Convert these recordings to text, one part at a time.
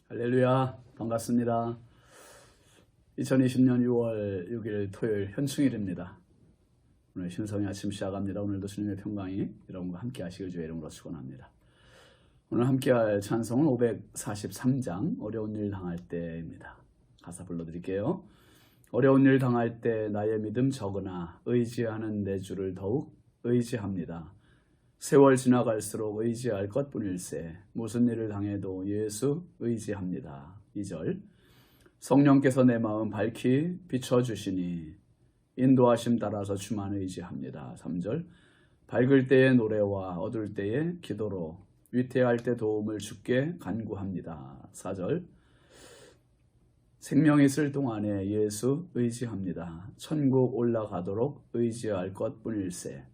할렐루야, 반갑습니다. 2020년 6월 6일 토요일 현충일입니다. 오늘 신성의 아침 시작합니다. 오늘도 주님의 평강이 여러분과 함께 하시길 주의 이름으로 축원합니다. 오늘 함께 할 찬송은 543장 어려운 일 당할 때입니다. 가사 불러드릴게요. 어려운 일 당할 때 나의 믿음 적으나 의지하는 내 주를 더욱 의지합니다. 세월 지나갈수록 의지할 것뿐일세 무슨 일을 당해도 예수 의지합니다. 2절 성령께서 내 마음 밝히 비춰주시니 인도하심 따라서 주만 의지합니다. 3절 밝을 때의 노래와 어두울 때의 기도로 위태할 때 도움을 주께 간구합니다. 4절 생명 있을 동안에 예수 의지합니다. 천국 올라가도록 의지할 것뿐일세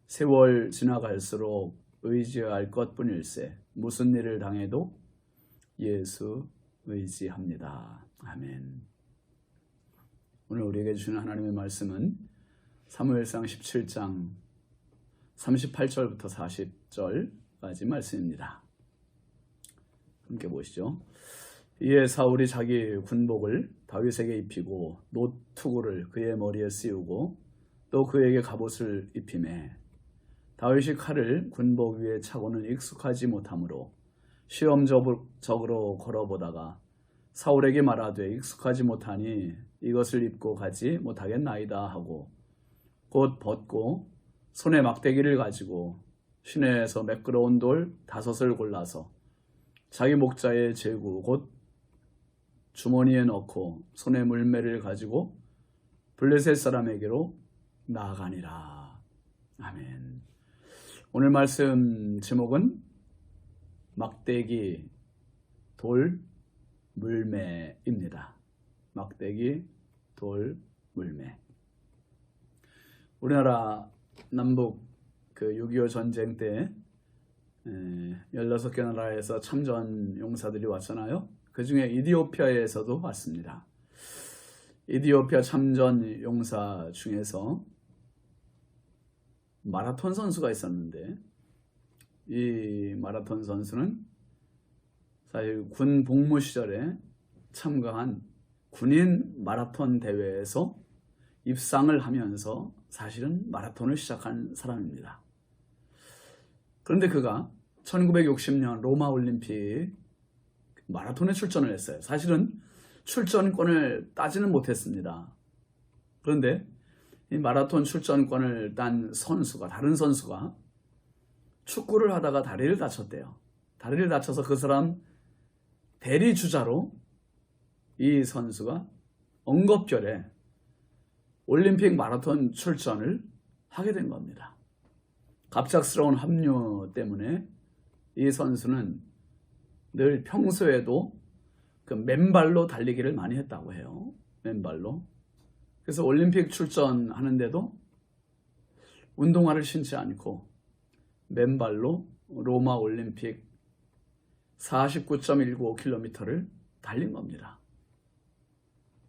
세월 지나갈수록 의지할 것뿐일세 무슨 일을 당해도 예수 의지합니다. 아멘. 오늘 우리에게 주시는 하나님의 말씀은 사무엘상 17장 38절부터 40절까지 말씀입니다. 함께 보시죠. 이에 사울이 자기 군복을 다윗에게 입히고 노투구를 그의 머리에 씌우고 또 그에게 갑옷을 입히매 다윗이 칼을 군복 위에 차고는 익숙하지 못하므로 시험적으로 걸어보다가 사울에게 말하되 익숙하지 못하니 이것을 입고 가지 못하겠나이다 하고 곧 벗고 손에 막대기를 가지고 시내에서 매끄러운 돌 5을 골라서 자기 목자의 제구 곧 주머니에 넣고 손에 물매를 가지고 블레셋 사람에게로 나아가니라. 아멘. 오늘 말씀 제목은 막대기, 돌, 물매입니다. 막대기, 돌, 물매. 우리나라 남북 6.25 전쟁 때 16개 나라에서 참전 용사들이 왔잖아요. 그 중에 이디오피아에서도 왔습니다. 이디오피아 참전 용사 중에서 마라톤 선수가 있었는데 이 마라톤 선수는 사실 군 복무 시절에 참가한 군인 마라톤 대회에서 입상을 하면서 사실은 마라톤을 시작한 사람입니다. 그런데 그가 1960년 로마 올림픽 마라톤에 출전을 했어요. 사실은 출전권을 따지는 못했습니다. 그런데 이 마라톤 출전권을 딴 다른 선수가 축구를 하다가 다리를 다쳤대요. 다리를 다쳐서 그 사람 대리 주자로 이 선수가 엉겁결에 올림픽 마라톤 출전을 하게 된 겁니다. 갑작스러운 합류 때문에 이 선수는 늘 평소에도 그 맨발로 달리기를 많이 했다고 해요. 맨발로. 그래서 올림픽 출전하는데도 운동화를 신지 않고 맨발로 로마 올림픽 49.195km를 달린 겁니다.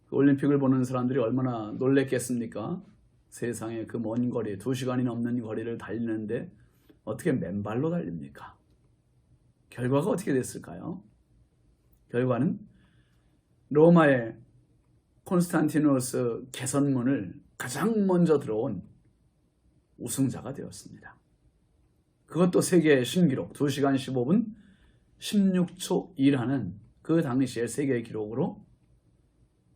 그 올림픽을 보는 사람들이 얼마나 놀랬겠습니까? 세상에 그 먼 거리, 2시간이 넘는 거리를 달리는데 어떻게 맨발로 달립니까? 결과가 어떻게 됐을까요? 결과는 로마의 콘스탄티누스 개선문을 가장 먼저 들어온 우승자가 되었습니다. 그것도 세계 신기록 2시간 15분 16초 2라는 그 당시의 세계 기록으로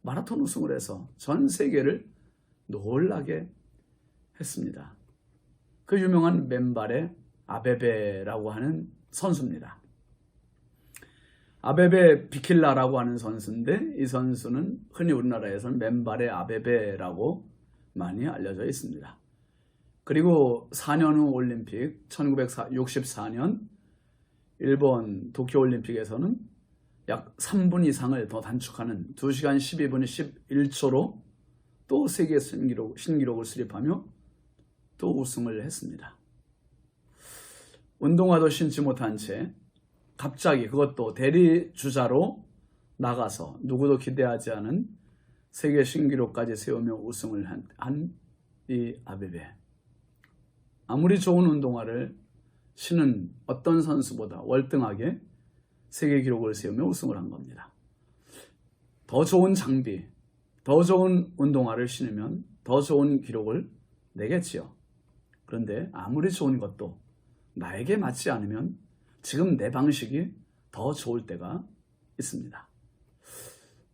마라톤 우승을 해서 전 세계를 놀라게 했습니다. 그 유명한 맨발의 아베베라고 하는 선수입니다. 아베베 비킬라라고 하는 선수인데 이 선수는 흔히 우리나라에서는 맨발의 아베베라고 많이 알려져 있습니다. 그리고 4년 후 올림픽 1964년 일본 도쿄올림픽에서는 약 3분 이상을 더 단축하는 2시간 12분 11초로 또 세계 신기록을 수립하며 또 우승을 했습니다. 운동화도 신지 못한 채 갑자기 그것도 대리 주자로 나가서 누구도 기대하지 않은 세계 신기록까지 세우며 우승을 한 이 아베베. 아무리 좋은 운동화를 신은 어떤 선수보다 월등하게 세계 기록을 세우며 우승을 한 겁니다. 더 좋은 장비, 더 좋은 운동화를 신으면 더 좋은 기록을 내겠지요. 그런데 아무리 좋은 것도 나에게 맞지 않으면 지금 내 방식이 더 좋을 때가 있습니다.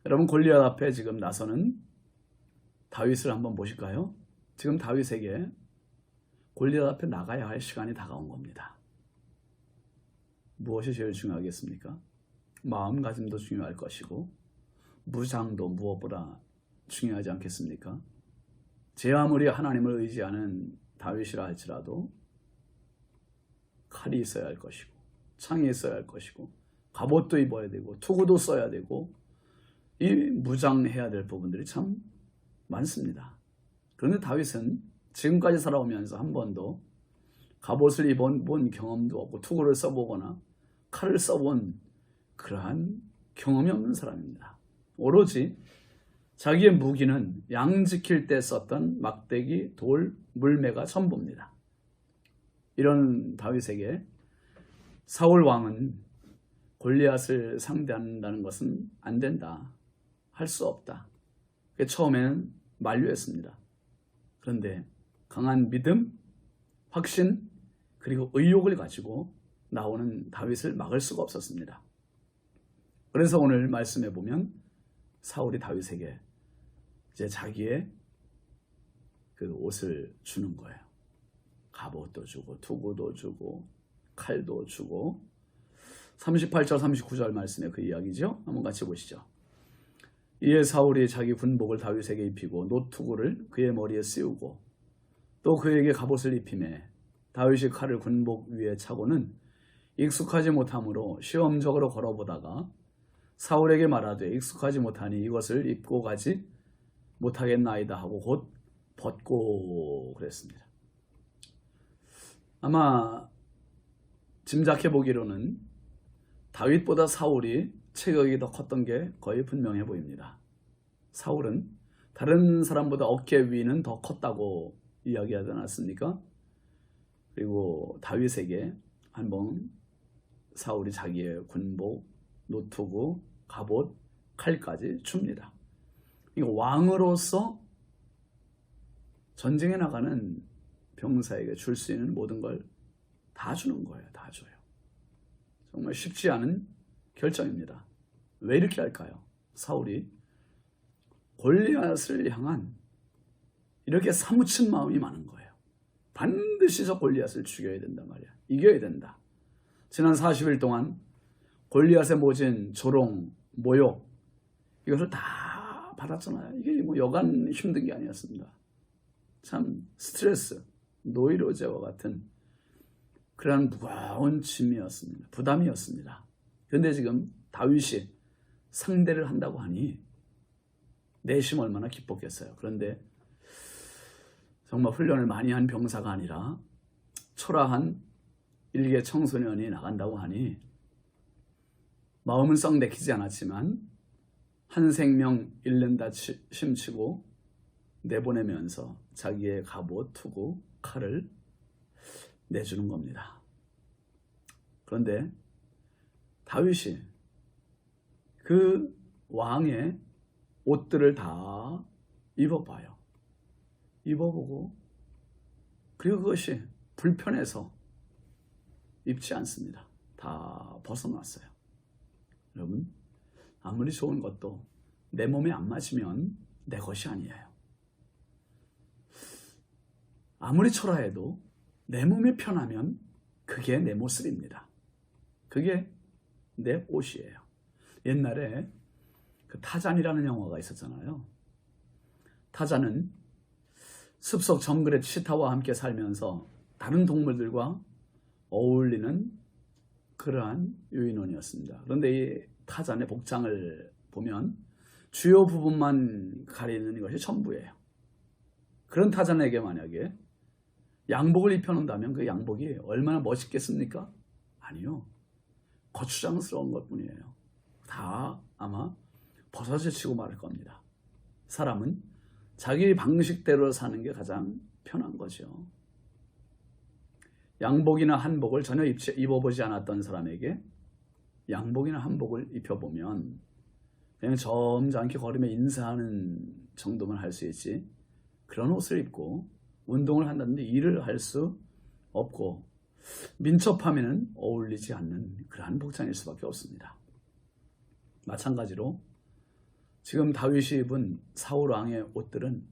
여러분, 골리앗 앞에 지금 나서는 다윗을 한번 보실까요? 지금 다윗에게 골리앗 앞에 나가야 할 시간이 다가온 겁니다. 무엇이 제일 중요하겠습니까? 마음가짐도 중요할 것이고 무장도 무엇보다 중요하지 않겠습니까? 제 아무리 하나님을 의지하는 다윗이라 할지라도 칼이 있어야 할 것이고 창이 있어야 할 것이고 갑옷도 입어야 되고 투구도 써야 되고 이 무장해야 될 부분들이 참 많습니다. 그런데 다윗은 지금까지 살아오면서 한 번도 갑옷을 입어본 경험도 없고 투구를 써보거나 칼을 써본 그러한 경험이 없는 사람입니다. 오로지 자기의 무기는 양 지킬 때 썼던 막대기, 돌, 물매가 전부입니다. 이런 다윗에게 사울 왕은 골리앗을 상대한다는 것은 안 된다, 할 수 없다. 처음에는 만류했습니다. 그런데 강한 믿음, 확신, 그리고 의욕을 가지고 나오는 다윗을 막을 수가 없었습니다. 그래서 오늘 말씀해 보면 사울이 다윗에게 이제 자기의 그 옷을 주는 거예요. 갑옷도 주고 투구도 주고 칼도 주고 38절 39절 말씀에 그 이야기죠. 한번 같이 보시죠. 이에 사울이 자기 군복을 다윗에게 입히고 노투구를 그의 머리에 씌우고 또 그에게 갑옷을 입히매 다윗이 칼을 군복 위에 차고는 익숙하지 못함으로 시험적으로 걸어보다가 사울에게 말하되 익숙하지 못하니 이것을 입고 가지 못하겠나이다 하고 곧 벗고 그랬습니다. 아마 짐작해 보기로는 다윗보다 사울이 체격이 더 컸던 게 거의 분명해 보입니다. 사울은 다른 사람보다 어깨 위는 더 컸다고 이야기하지 않았습니까? 그리고 다윗에게 한번 사울이 자기의 군복, 노투구, 갑옷, 칼까지 줍니다. 이거 왕으로서 전쟁에 나가는 병사에게 줄 수 있는 모든 걸 다 주는 거예요. 다 줘요. 정말 쉽지 않은 결정입니다. 왜 이렇게 할까요? 사울이 골리앗을 향한 이렇게 사무친 마음이 많은 거예요. 반드시 저 골리앗을 죽여야 된단 말이야. 이겨야 된다. 지난 40일 동안 골리앗에 모진 조롱, 모욕 이것을 다 받았잖아요. 이게 뭐 여간 힘든 게 아니었습니다. 참 스트레스, 노이로제와 같은 그러한 무거운 짐이었습니다. 부담이었습니다. 그런데 지금 다윗이 상대를 한다고 하니 내심 얼마나 기뻤겠어요. 그런데 정말 훈련을 많이 한 병사가 아니라 초라한 일개 청소년이 나간다고 하니 마음은 썩 내키지 않았지만 한 생명 잃는다 심치고 내보내면서 자기의 갑옷, 투구, 칼을 내주는 겁니다. 그런데 다윗이 그 왕의 옷들을 다 입어봐요. 입어보고 그리고 그것이 불편해서 입지 않습니다. 다 벗어났어요. 여러분, 아무리 좋은 것도 내 몸에 안 맞으면 내 것이 아니에요. 아무리 초라해도 내 몸이 편하면 그게 내 모습입니다. 그게 내 옷이에요. 옛날에 그 타잔이라는 영화가 있었잖아요. 타잔은 숲속 정글의 치타와 함께 살면서 다른 동물들과 어울리는 그러한 유인원이었습니다. 그런데 이 타잔의 복장을 보면 주요 부분만 가리는 것이 전부예요. 그런 타잔에게 만약에 양복을 입혀놓는다면 그 양복이 얼마나 멋있겠습니까? 아니요. 거추장스러운 것뿐이에요. 다 아마 벗어지치고 말할 겁니다. 사람은 자기 방식대로 사는 게 가장 편한 거죠. 양복이나 한복을 전혀 입어보지 않았던 사람에게 양복이나 한복을 입혀보면 그냥 점잖게 걸으며 인사하는 정도만 할 수 있지, 그런 옷을 입고 운동을 한다든지 일을 할 수 없고 민첩하면 어울리지 않는 그러한 복장일 수밖에 없습니다. 마찬가지로 지금 다윗이 입은 사울 왕의 옷들은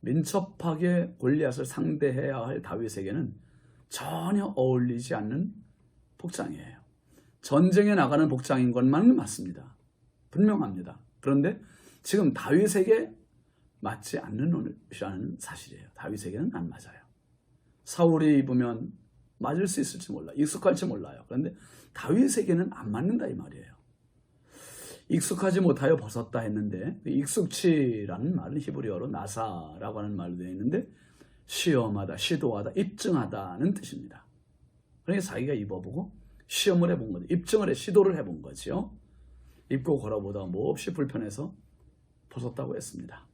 민첩하게 골리앗을 상대해야 할 다윗에게는 전혀 어울리지 않는 복장이에요. 전쟁에 나가는 복장인 것만 맞습니다. 분명합니다. 그런데 지금 다윗에게 맞지 않는 옷이라는 사실이에요. 다윗에게는 안 맞아요. 사울이 입으면 맞을 수 있을지 몰라, 익숙할지 몰라요. 그런데 다윗에게는 안 맞는다 이 말이에요. 익숙하지 못하여 벗었다 했는데, 익숙치라는 말은 히브리어로 나사라고 하는 말로 되어 있는데 시험하다, 시도하다, 입증하다는 뜻입니다. 그러니까 자기가 입어보고 시험을 해본 거죠. 입증을 시도를 해본 거죠. 입고 걸어보다 몹시 불편해서 벗었다고 했습니다.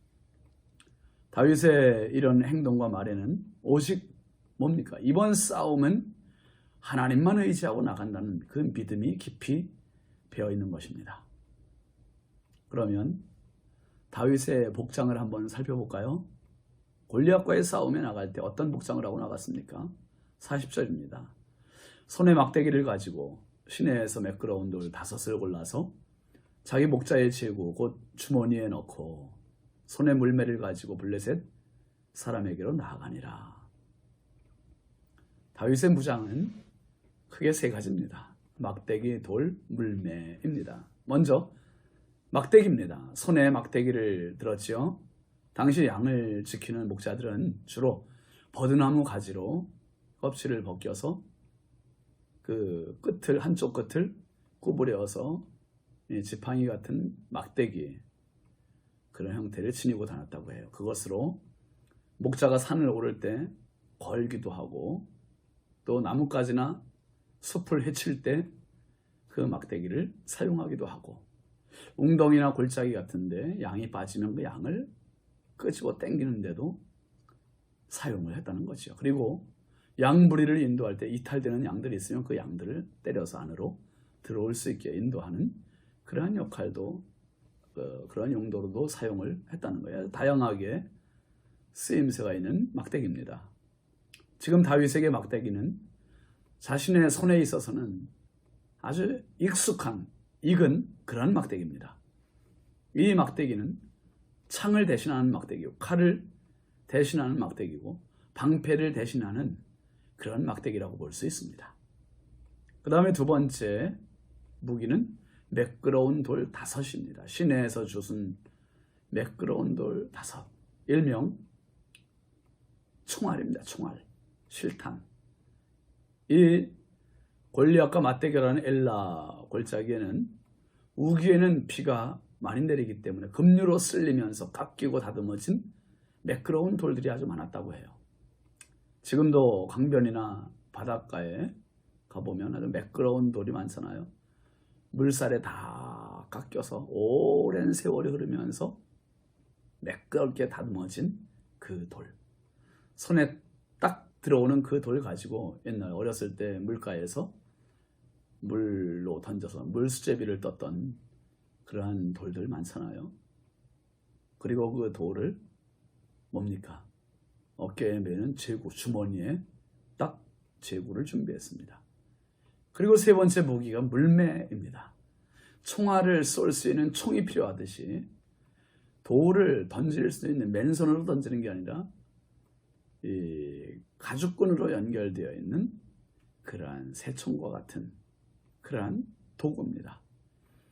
다윗의 이런 행동과 말에는 오직 뭡니까? 이번 싸움은 하나님만 의지하고 나간다는 그 믿음이 깊이 배어 있는 것입니다. 그러면 다윗의 복장을 한번 살펴볼까요? 골리앗과의 싸움에 나갈 때 어떤 복장을 하고 나갔습니까? 40절입니다. 손에 막대기를 가지고 시내에서 매끄러운 돌 5을 골라서 자기 목자에 채고 곧 주머니에 넣고 손에 물매를 가지고 블레셋 사람에게로 나아가니라. 다윗의 무장은 크게 3가지입니다. 막대기, 돌, 물매입니다. 먼저 막대기입니다. 손에 막대기를 들었지요. 당시 양을 지키는 목자들은 주로 버드나무 가지로 껍질을 벗겨서 그 끝을, 한쪽 끝을 구부려서 지팡이 같은 막대기, 그런 형태를 지니고 다녔다고 해요. 그것으로 목자가 산을 오를 때 걸기도 하고 또 나뭇가지나 숲을 헤칠 때 그 막대기를 사용하기도 하고, 웅덩이나 골짜기 같은데 양이 빠지면 그 양을 끄집어 당기는데도 사용을 했다는 거죠. 그리고 양부리를 인도할 때 이탈되는 양들이 있으면 그 양들을 때려서 안으로 들어올 수 있게 인도하는 그러한 역할도, 그런 용도로도 사용을 했다는 거예요. 다양하게 쓰임새가 있는 막대기입니다. 지금 다윗에게 막대기는 자신의 손에 있어서는 아주 익은 그런 막대기입니다. 이 막대기는 창을 대신하는 막대기고 칼을 대신하는 막대기고 방패를 대신하는 그런 막대기라고 볼 수 있습니다. 그 다음에 2번째 무기는 매끄러운 돌 5입니다. 시내에서 주순 매끄러운 돌 5, 일명 총알입니다. 총알, 실탄. 이 골리앗과 맞대결하는 엘라 골짜기에는 우기에는 비가 많이 내리기 때문에 급류로 쓸리면서 깎이고 다듬어진 매끄러운 돌들이 아주 많았다고 해요. 지금도 강변이나 바닷가에 가보면 아주 매끄러운 돌이 많잖아요. 물살에 다 깎여서 오랜 세월이 흐르면서 매끄럽게 다듬어진 그 돌, 손에 딱 들어오는 그 돌 가지고 옛날 어렸을 때 물가에서 물로 던져서 물수제비를 떴던 그러한 돌들 많잖아요. 그리고 그 돌을 뭡니까? 어깨에 매는 제구, 주머니에 딱 제구를 준비했습니다. 그리고 3번째 무기가 물매입니다. 총알을 쏠 수 있는 총이 필요하듯이 돌을 던질 수 있는, 맨손으로 던지는 게 아니라 이 가죽끈으로 연결되어 있는 그러한 새총과 같은 그러한 도구입니다.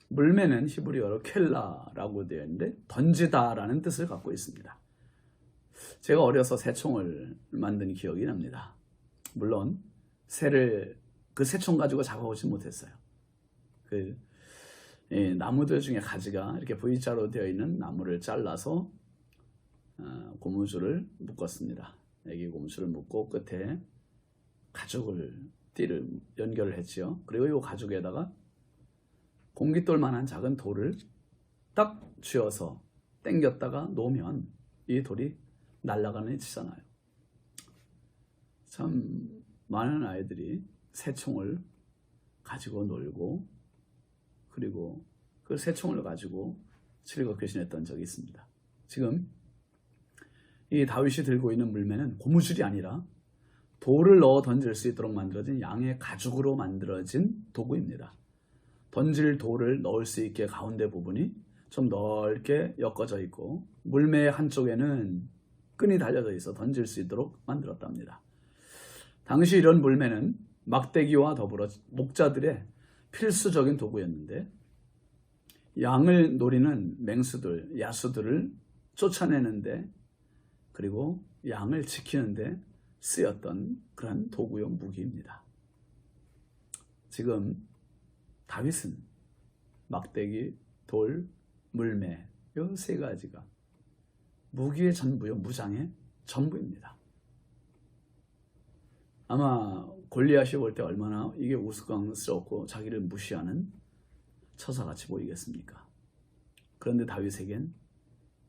물매는 히브리어로 켈라라고 되어 있는데 던지다라는 뜻을 갖고 있습니다. 제가 어려서 새총을 만든 기억이 납니다. 물론 그 새총 가지고 잡아오지 못했어요. 나무들 중에 가지가 이렇게 V자로 되어 있는 나무를 잘라서 고무줄을 묶었습니다. 애기 고무줄을 묶고 끝에 띠를 연결을 했지요. 그리고 이 가죽에다가 공깃돌만한 작은 돌을 딱 쥐어서 당겼다가 놓으면 이 돌이 날아가는 치잖아요. 참 많은 아이들이 새총을 가지고 놀고 그리고 그 새총을 가지고 칠거 교신했던 적이 있습니다. 지금 이 다윗이 들고 있는 물매는 고무줄이 아니라 돌을 넣어 던질 수 있도록 만들어진 양의 가죽으로 만들어진 도구입니다. 던질 돌을 넣을 수 있게 가운데 부분이 좀 넓게 엮어져 있고 물매의 한쪽에는 끈이 달려져 있어 던질 수 있도록 만들었답니다. 당시 이런 물매는 막대기와 더불어 목자들의 필수적인 도구였는데 양을 노리는 맹수들, 야수들을 쫓아내는데 그리고 양을 지키는데 쓰였던 그런 도구용 무기입니다. 지금 다윗은 막대기, 돌, 물매 이 세 가지가 무기의 전부요, 무장의 전부입니다. 아마 골리앗이 볼 때 얼마나 이게 우스꽝스럽고 자기를 무시하는 처사같이 보이겠습니까? 그런데 다윗에겐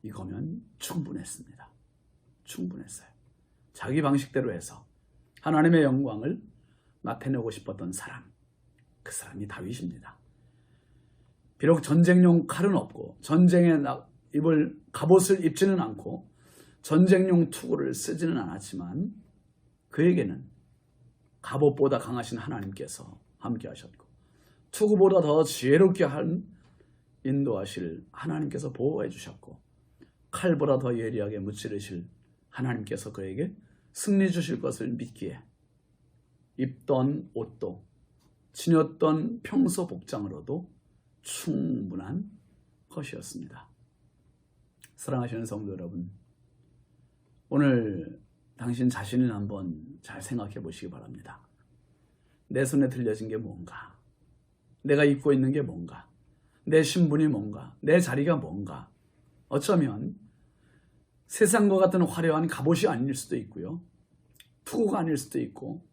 이거면 충분했습니다. 충분했어요. 자기 방식대로 해서 하나님의 영광을 나타내고 싶었던 사람, 그 사람이 다윗입니다. 비록 전쟁용 칼은 없고 전쟁에 입을 갑옷을 입지는 않고 전쟁용 투구를 쓰지는 않았지만 그에게는 갑옷보다 강하신 하나님께서 함께 하셨고 투구보다 더 지혜롭게 인도하실 하나님께서 보호해 주셨고 칼보다 더 예리하게 무찌르실 하나님께서 그에게 승리 주실 것을 믿기에 입던 옷도 지녔던 평소 복장으로도 충분한 것이었습니다. 사랑하시는 성도 여러분, 오늘 당신 자신을 한번 잘 생각해 보시기 바랍니다. 내 손에 들려진 게 뭔가? 내가 입고 있는 게 뭔가? 내 신분이 뭔가? 내 자리가 뭔가? 어쩌면 세상과 같은 화려한 갑옷이 아닐 수도 있고요. 투구가 아닐 수도 있고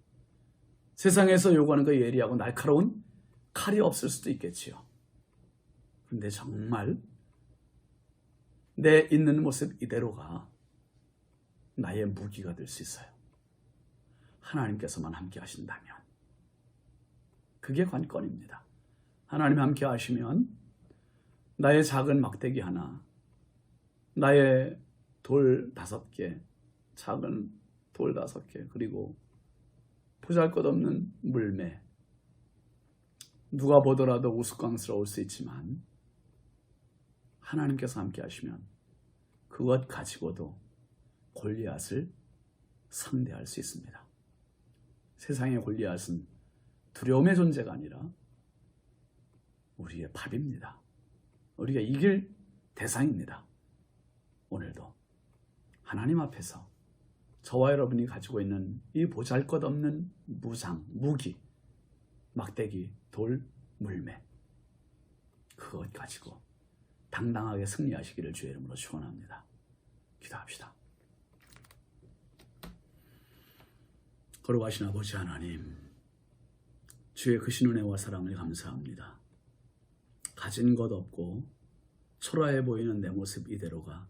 세상에서 요구하는 그 예리하고 날카로운 칼이 없을 수도 있겠지요. 그런데 정말 내 있는 모습 이대로가 나의 무기가 될 수 있어요. 하나님께서만 함께 하신다면. 그게 관건입니다. 하나님 함께 하시면 나의 작은 막대기 하나, 나의 돌 5개, 작은 돌 5개, 그리고 보잘것없는 물매, 누가 보더라도 우스꽝스러울 수 있지만 하나님께서 함께 하시면 그것 가지고도 골리앗을 상대할 수 있습니다. 세상의 골리앗은 두려움의 존재가 아니라 우리의 밥입니다. 우리가 이길 대상입니다. 오늘도 하나님 앞에서 저와 여러분이 가지고 있는 이 보잘것없는 무기, 막대기, 돌, 물매, 그것 가지고 당당하게 승리하시기를 주의 이름으로 축원합니다. 기도합시다. 거룩하신 아버지 하나님, 주의 크신 은혜와 사랑을 감사합니다. 가진 것 없고 초라해 보이는 내 모습 이대로가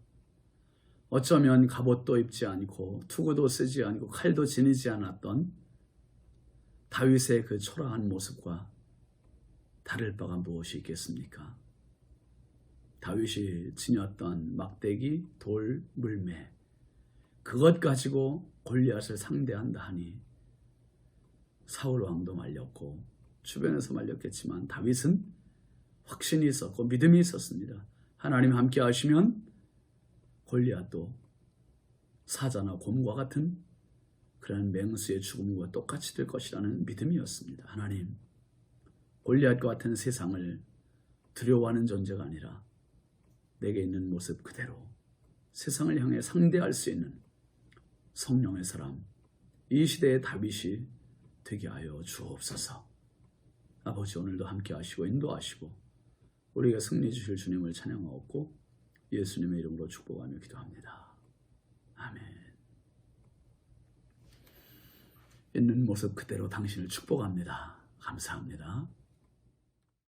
어쩌면 갑옷도 입지 않고 투구도 쓰지 않고 칼도 지니지 않았던 다윗의 그 초라한 모습과 다를 바가 무엇이 있겠습니까? 다윗이 지녔던 막대기, 돌, 물매, 그것 가지고 골리앗을 상대한다 하니 사울 왕도 말렸고 주변에서 말렸겠지만 다윗은 확신이 있었고 믿음이 있었습니다. 하나님 함께 하시면 골리앗도 사자나 곰과 같은 그런 맹수의 죽음과 똑같이 될 것이라는 믿음이었습니다. 하나님, 골리앗과 같은 세상을 두려워하는 존재가 아니라 내게 있는 모습 그대로 세상을 향해 상대할 수 있는 성령의 사람, 이 시대의 다윗이 되게 하여 주옵소서. 아버지, 오늘도 함께 하시고 인도하시고 우리가 승리 주실 주님을 찬양하옵고 예수님의 이름으로 축복하며 기도합니다. 아멘. 있는 모습 그대로 당신을 축복합니다. 감사합니다.